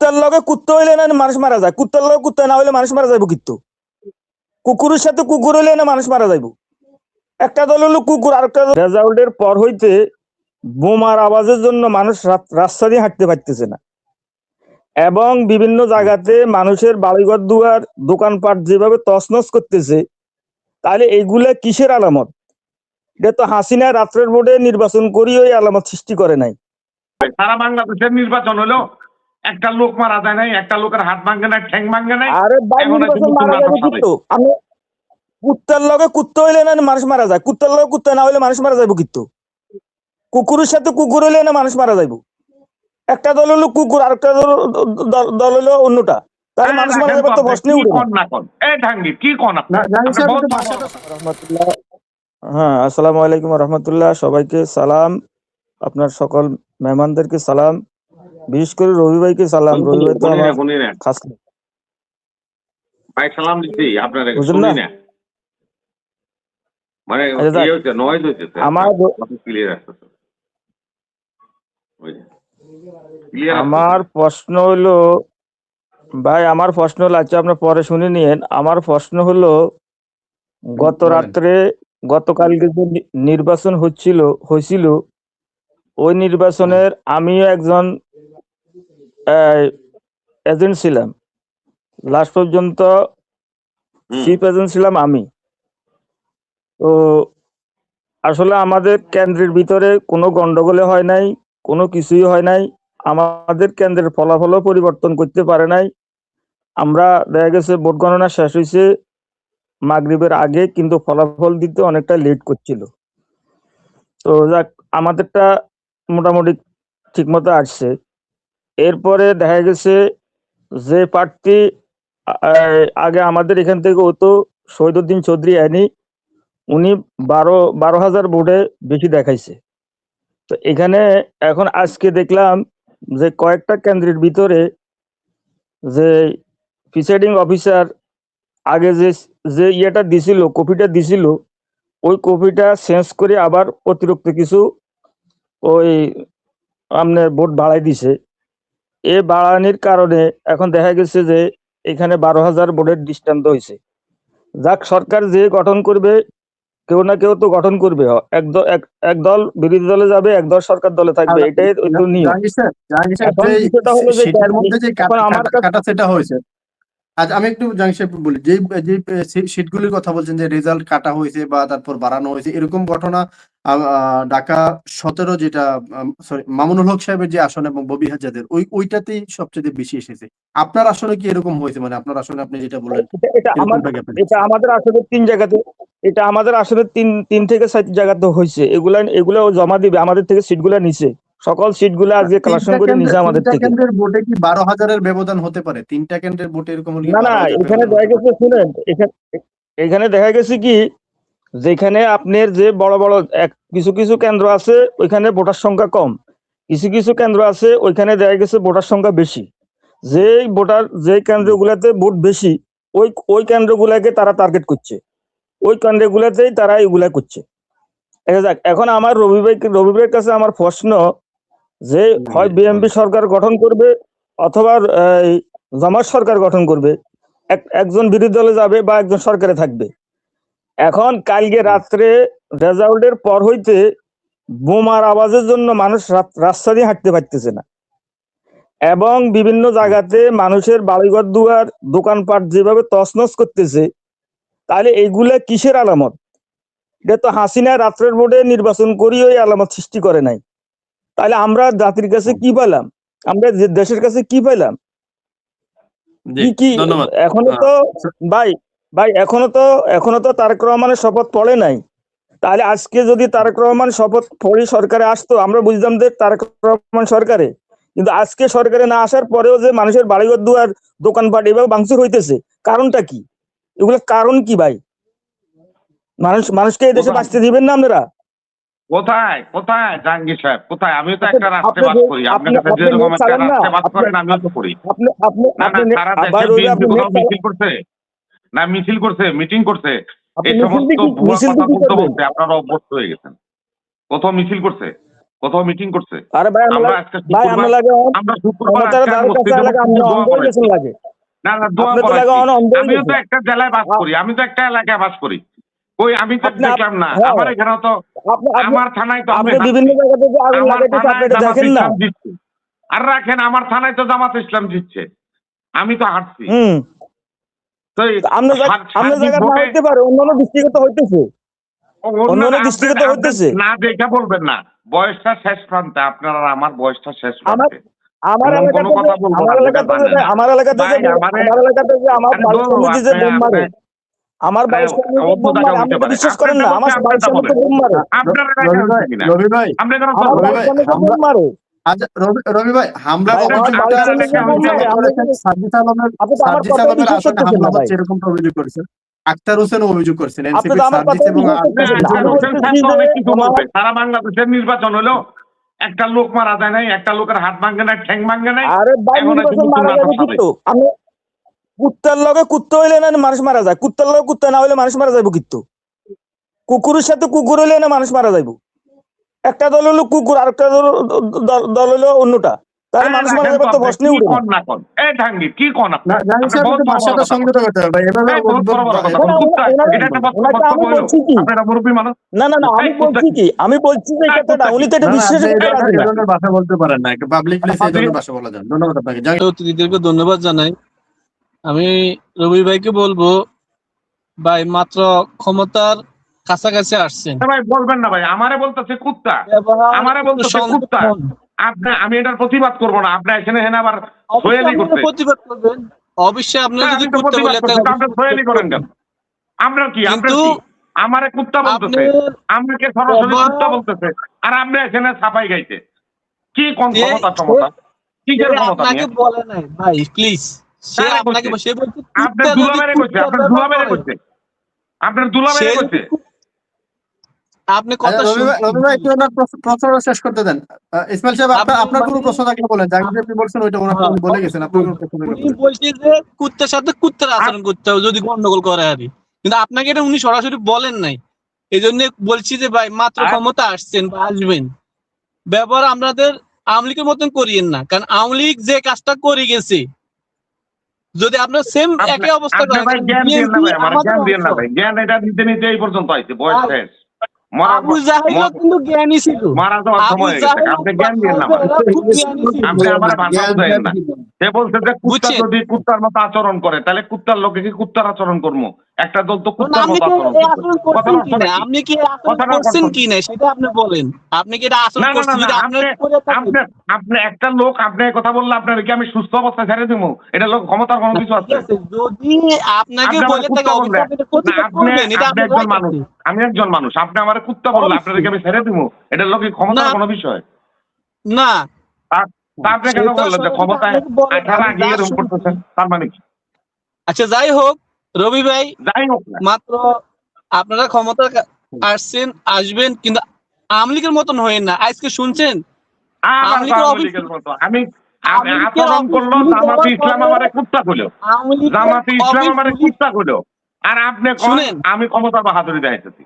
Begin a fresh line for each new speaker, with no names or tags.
কুত্তার লগে কুত্তা হইলে না মানুষ মারা যায়, কুত্তার লগে কুত্তা না হইলে মানুষ মারা যাইব। কিন্তু কুকুরের সাথে কুকুর হইলে না মানুষ মারা যাইব। একটা দল হলো কুকুর, আরেকটা রেজাল্টের পর হইতে বোমার আওয়াজের জন্য মানুষ রাস্তা দিয়ে হাঁটতে পারতেছে না, এবং বিভিন্ন জায়গাতে মানুষের বাড়িঘর দুয়ার দোকানপাট যেভাবে তছনছ করতেছে, তাহলে এইগুলা কিসের আলামত? এটা তো হাসিনা রাত্রের বোর্ডে নির্বাচন করিয়ে ওই আলামত সৃষ্টি করে নাই।
সারা বাংলাদেশের নির্বাচন হলো একটা লোক মারা যায় নাই, একটা লোকের হাত ভাঙে নাই, ঠ্যাং ভাঙে নাই।
আরে ভাই, নির্বাচন মারা যাবে কিন্তু আমি কুত্তার লগে কুত্তা হইলে না মানুষ মারা যায়, কুত্তার লগে কুত্তা না হইলে মানুষ মারা যাইব। কিন্তু কুকুরের সাথে কুকুর হইলে না মানুষ মারা যাইব। একটা দল হলো কুকুর, আরেকটা দল হলো অন্যটা, তাহলে মানুষ মারা যাবে তো প্রশ্নই উঠে না। হ্যাঁ, আসসালামু আলাইকুম রহমতুল্লাহ, সবাইকে সালাম, আপনার সকল মেহমানদেরকে সালাম, বিশেষ করে রবি ভাইকে সালাম। রবি ভাই তো আমার খাস
ভাই, সালাম দিচ্ছি আপনার
বুঝলেন না?
মানে
আমার প্রশ্ন হলো ভাই, আমার প্রশ্ন হলো, আচ্ছা আপনার পরে শুনে নিয়েন। আমার প্রশ্ন হলো, গত রাত্রে গতকালকে যে নির্বাচন হয়েছিল ওই নির্বাচনের আমিও একজন এজেন্ট ছিলাম, লাস্ট পর্যন্ত চিফ এজেন্ট ছিলাম আমি। তো আসলে আমাদের কেন্দ্রের ভিতরে কোনো গন্ডগোলে হয় নাই, কোনো কিছুই হয় নাই। আমাদের কেন্দ্রের ফলাফলও পরিবর্তন করতে পারে নাই। আমরা দেখা গেছে ভোট গণনা শেষ হয়েছে মাগরিবের আগে, কিন্তু ফলাফল দিতে অনেকটা লেট করছিল। তো যাক, আমাদেরটা মোটামুটি ঠিক মতো আসছে। এরপরে দেখা গেছে যে প্রার্থী আগে আমাদের এখান থেকে হতো, শহীদুদ্দিন চৌধুরী আইনি, উনি 12,000 ভোটে বেশি দেখাইছে। তো এখানে এখন আজকে দেখলাম যে কয়েকটা কেন্দ্রের ভিতরে যে প্রিসাইডিং অফিসার আগে যে ইয়েটা দিছিল, কপিটা দিছিল, ওই কপিটা চেঞ্জ করে আবার অতিরিক্ত কিছু ওই আপনার ভোট বাড়াই দিছে। এই বাড়ানির কারণে এখন দেখা গেছে যে এখানে 12,000 ভোটের দৃষ্টান্ত হয়েছে। যাক, সরকার যে গঠন করবে, কেউ না কেউ তো গঠন করবে। এক দল বিরোধী দলে যাবে, এক দল সরকার দলে থাকবে, এটাই নিয়ম।
আচ্ছা, আমি একটু জাহাঙ্গীর সাহেব বলি, যে সিটগুলির কথা বলছেন যে রেজাল্ট কাটা হয়েছে বা তারপর বাড়ানো হয়েছে, এরকম ঘটনা ঢাকা 17 যেটা সরি মামুনুল হক সাহেবের যে আসন এবং ববি হাজাদের ওইটাতেই সবচেয়ে বেশি এসেছে। আপনার আসলে কি এরকম হয়েছে? মানে আপনার আসলে আপনি যেটা বললেন,
এটা আমাদের আসলে 3 জায়গাতে, এটা আমাদের আসলে 3 থেকে 4 জায়গাতে হয়েছে। এগুলা জমা দিবে, আমাদের থেকে সিটগুলা নিচে, সকল সিটগুলো আজকে কালেকশন করে নিছে আমাদের থেকে।
কেন্দ্রের ভোটে কি 12,000-এর ব্যবধান হতে পারে? 3টা কেন্দ্রের ভোটে এরকম হলে
না, এখানে দেখা গেছে, শুনেন, এখানে দেখা গেছে কি, যেখানে আপনার যে বড় বড় কিছু কিছু কেন্দ্র আছে ওইখানে ভোটার সংখ্যা কম, কিছু কিছু কেন্দ্র আছে ওইখানে দেখা গেছে ভোটার সংখ্যা বেশি। যে কেন্দ্রগুলোতে ভোট বেশি, ওই কেন্দ্রগুলোকে তারা টার্গেট করছে, ওই কেন্দ্রগুলোতেই তারা এগুলা করছে। এখন আমার রবি ভাইয়ের কাছে আমার প্রশ্ন, যে হয় বিএনপি সরকার গঠন করবে অথবা জামাত সরকার গঠন করবে, একজন বিরোধী দলে যাবে বা একজন সরকারে থাকবে। এখন কালকে রাত্রে রেজাল্টের পর হইতে বোমার আওয়াজের জন্য মানুষ রাস্তা দিয়ে হাঁটতে পারতেছে না, এবং বিভিন্ন জায়গাতে মানুষের বাড়িঘর দুয়ার দোকানপাট যেভাবে তছনছ করতেছে, তাহলে এইগুলা কিসের আলামত? এটা তো হাসিনা রাত্রের বোর্ডে নির্বাচন করিয়ে ওই আলামত সৃষ্টি করে নাই। তাহলে আমরা জাতির কাছে কি পেলাম? আমরা দেশের কাছে কি পেলাম? কি এখনো তো ভাই এখনো তো তারেক রহমানের শপথ পড়ে নাই। তাহলে আজকে যদি তারেক রহমান শপথ পড়ে সরকারে আসতো, আমরা বুঝতাম যে তারেক রহমান সরকারে, কিন্তু আজকে সরকারে না আসার পরেও যে মানুষের বাড়িঘর দুয়ার দোকানপাট এভাবে ভাঙচুর হইতেছে, কারণটা কি? এগুলো কারণ কি ভাই? মানুষকে এই দেশে বাঁচতে দিবেন না আপনারা?
কোথায় কোথায় জাহাঙ্গীর সাহেব, কোথায়? আমি তো একটা রাষ্ট্রে বাস করি, আপনার কাছে যেরকম একটা রাষ্ট্রে বাস করেন আমিও তো করি। মিছিল করছে না, মিছিল করছে, মিটিং করছে, এই সমস্ত ভুয়া কথা বলতে বলতে আপনারা অভ্যস্ত হয়ে গেছেন। কোথাও মিছিল করছে, কোথাও মিটিং করছে?
আরে ভাই
আমরা আজকে শুক্রবার,
লাগে
আমরা শুক্রবার
ক্ষমতার
আজকে
দ্বারের কাছে
মসজিদে
লাগে
বসে
আমরা
দোয়া
অন্ধ হয়ে
করেছি।
গেছেন লাগে।
না দোয়া
আপনি তো লাগে
করেছি।
অন্ধ হয়ে
আমিও তো
গেছেন।
একটা জেলায় বাস করি, আমি তো একটা এলাকায় বাস করি। ওই আমি তো
আপনি-
দেখলাম না,
হ্যাঁ।
আমার এখানে তো আমার থানায় তো
আপনি
আমি
বিভিন্ন জায়গা থেকে আগুন
আমার
লাগাইতেছে,
থানায়
আপনি এটা
জামাত
দেখেন না।
ইসলাম জিতছে। আর রাখেন, আমার থানায় তো জামাত ইসলাম জিতছে, আমি তো হাঁটছি। তো এই
আমরা
সার্বিক
জায়গা না
ভোটে
হইতে পারে, অন্যান্য ডিস্ট্রিক্টে হইতেছে, অন্যান্য
আপনি
ডিস্ট্রিক্টে হইতেছে।
না দেখে বলবেন না, বয়সটা শেষ প্রান্তে, আপনার আর আমার বয়সটা শেষ প্রান্তে।
আমার
এমন
এলাকা
কোনো
থেকে
কথা বলবো
আমার
না
এলাকা
যেটা
থেকে
জানেন না।
আমার এলাকা থেকে
ভাই,
আমার এলাকা থেকে আমার
আরে
বাড়ির সামনে দিয়ে যে
আপনি-
বোম মারে, আমার বাড়ির
আপনি-
সামনে যে
অন্য
বোম
জায়গা
মারে,
হইতে
আপনি
পারে।
বিশ্বাস
আপনার
করেন না,
কথা
আমার
বলতে
বাড়ির সামনে
বলেন।
তো বোম মারে,
আপনার এলাকায়
রবি
হচ্ছে
ভাই,
কিনা?
রবি ভাই,
আপনি কেন
আমার
বলবেন?
বাড়ির সামনে তো বোম মারে।
আচ্ছা, রবি ভাই, হামলা
ভাই, আমার
অভিযোগটা
বাড়ির সামনে যে বোম মারে, আপনি
করেছেন সার্জিস আলমের,
আপনি তো আমার
সার্জিস
কথায়
আলমের
বিশ্বাস
আসনে
করতেছেন
হামলা
না ভাই।
হচ্ছে এরকমটা অভিযোগ করেছেন। আক্তার হোসেনও অভিযোগ করছেন,
আপনি
এনসিপির
তো আমার
সার্জিস
কথায়
এবং
বিশ্বাস করতেছেন না।
আক্তার
আমি
হোসেন সাহেব
বলতেছি
তো
যে
অনেক কিছু
আমার
বলবে। সারা বাংলাদেশের নির্বাচন হলো, একটা লোক মারা যায় নাই, একটা লোকের হাত ভাঙে নাই, ঠ্যাং ভাঙে নাই।
আরে ভাই,
এখন আছে
নির্বাচন
নতুন
মারা
নাটক
যাবে
সাজাই।
কিন্তু আমি কুত্তার লগে কুত্তা হইলে না মানুষ মারা যায়, কুত্তার লগে কুত্তা না হইলে মানুষ মারা যাইব কিন্তু। কুকুরের সাথে কুকুর হইলে না মানুষ মারা যাইব। একটা দল হলো কুকুর, আরেকটা দল হলো অন্যটা, তাহলে মানুষ মারা যাবে তো প্রশ্নই
কি
উঠে না।
কন না কন? এই ঢাঙ্গি কি কন আপনি?
জাহিদ
আপনি
সাহেব
বহুত
একটু
বড় বড়
ভাষাটা
কথা
সংযত করতে হবে ভাই, এভাবে
এই বহুত বড় বড় কথা
এভাবে-
বলেন। কুত্তা,
ওনারা-
এটা একটা
ওনাকে
বক্তব্য
আমি
হইলো?
বলছি কি,
আপনারা মুরব্বী মানুষ।
না না না, আমি
এই কুত্তা
বলছি কি, আমি বলছি যে এই
এই
কথাটা
কুত্তা
উনি তো এটা
না, না,
বিশ্বাস
আপনি এই
করতে রাজি না।
ধরনের ভাষা বলতে পারেন না, একটু পাবলিক প্লেসে এই ধরনের ভাষা বলা যান। ধন্যবাদ আপনাকে।
অতিথিদেরকে ধন্যবাদ জানাই। আমি রবি ভাইকে বলবো, ভাই মাত্র ক্ষমতার কাছাকাছি আসছেন,
ভাই বলবেন না ভাই, আমারে বলতেছে কুত্তা, আমারে বলতেছে কুত্তা। আমি এটার প্রতিবাদ করবো না, আপনি এখানে হেন আবার সোয়ালি করতে।
প্রতিবাদ করবেন অবশ্যই। আপনার যদি
আমি তো
করতে
প্রতিবাদ
বলে
করছি, আপনি সোয়ালি করেন কেন? আমরা কি
কিন্তু
আমারে কুত্তা বলতেছে, আমাকে সরাসরি কুত্তা বলতেছে, আর আপনি এখানে ছাপাই গাইতে। কি কোন ক্ষমতা ক্ষমতা কিসের ক্ষমতা?
আপনাকে বলে নাই ভাই, প্লিজ। সে
কারে
আপনাকে
বলছে?
সে বলছে
আপনার দুলা মেরে কইছে, আপনার দুলা মেরে কইছে, আপনার দুলা মেরে কইছে।
আপনি কথা
রবি ভাই একটু ওনার প্রশ্নটা শেষ করতে দেন। ইসমাইল সাহেব, আপনার কোনো প্রশ্ন থাকলে বলেন। জাহিদ সাহেব আপনি বলছেন ওইটা ওনাকে উনি বলে গেছেন, আপনার কোনো প্রশ্ন থাকলে
উনি
বলেন।
বলছে যে কুত্তার সাথে কুত্তার আচরণ করতে হবে যদি গন্ডগোল করে আর কি। কিন্তু আপনাকে এটা উনি সরাসরি বলেন নাই। এই জন্য বলছি যে ভাই মাত্র ক্ষমতা আসছেন বা আসবেন, ব্যবহার আমাদের আওয়ামী লীগের মতন করিয়েন না। কারণ আওয়ামী লীগ যে কাজটা করে গেছে, যদি আপনার সেম একই অবস্থা
আপনি
করেন,
ভাই
কারণ
জ্ঞান দিয়েন না
BNP
ভাই, আমার
আমাদের
জ্ঞান দিয়েন না
অংশ।
ভাই, জ্ঞান এটা দিতে নিতে এই পর্যন্ত আইছে, বয়স
ভাই,
শেষ।
আবু জাহিদও কিন্তু জ্ঞানী ছিল।
মারা যাওয়ার
আবু
সময় হয়ে গেছে,
জাহিদ
আপনি জ্ঞান দিয়েন না আমার।
খুব জ্ঞানী ছিল।
আপনি আমার ভাষা বুঝাইন না। সে বলছে যে কুত্তা
বুঝছেন?
যদি কুত্তার মতো আচরণ করে, তাহলে কুত্তার লোকে কি কুত্তার আচরণ করবো? একটা দল তো
না,
কুত্তার
আপনি
মতো
কি
আচরণ
এই
করবে।
আচরণ
কথার
করছেন
অর্থটা
কিনা,
কি?
আপনি কি এই আচরণ
কথাটার
করছেন
অর্থ কি?
কিনা সেটা আপনি বলেন। আপনি কি এটা আচরণ
না না না
করছেন?
না,
যদি
আপনি
আপনার করে থাকেন,
আপনি একটা লোক, আপনি এই কথা বললে আপনার কি আমি সুস্থ অবস্থায় ছেড়ে দিব? এটা লোক ক্ষমতার কোনো কিছু
ঠিক
আছে?
আছে, যদি আপনাকে
আপনি আমার
বলে থাকে
কুত্তা
অবশ্যই
বললে,
আপনি এটা
না
প্রতিবাদ
আপনি
করবেন, এটা
আপনি
আপনার
একজন
রাইট
মানুষ,
আছে।
আমি একজন মানুষ, আপনি আমার কুত্তা বললে
অবশ্যই।
আপনাদেরকে আমি ছেড়ে দিব? এটা লোক ক্ষমতার
না।
কোনো বিষয়?
না,
তা আপনি কেন
সেটা
বললেন যে
সরাসরি
ক্ষমতায়
আপনাকে বলে,
আসার
আমি
আগে
যা
এরকম
শুনছি।
করতেছেন, তার মানে কি?
আচ্ছা, যাই হোক, রবি ভাই
যাই হোক না,
মাত্র আপনারা ক্ষমতা আসছেন, আসবেন, কিন্তু আওয়ামী লীগের মতন হয়েন না। আজকে শুনছেন
আবার
আওয়ামী লীগের
আওয়ামী
অফিস,
লীগের মতো আমি
আওয়ামী লীগের
আচরণ
অফিস
করলো,
গুলি
জামাতে
দেওয়ার
ইসলাম
পরে
আমারে কুত্তা করলো,
আওয়ামী লীগের
জামাতে ইসলাম
অফিস
আমারে
গুলি,
কুত্তা করলো, আর আপনি কোন
শুনেন,
আমি ক্ষমতা বাহাদুরি দেখাইতেছি।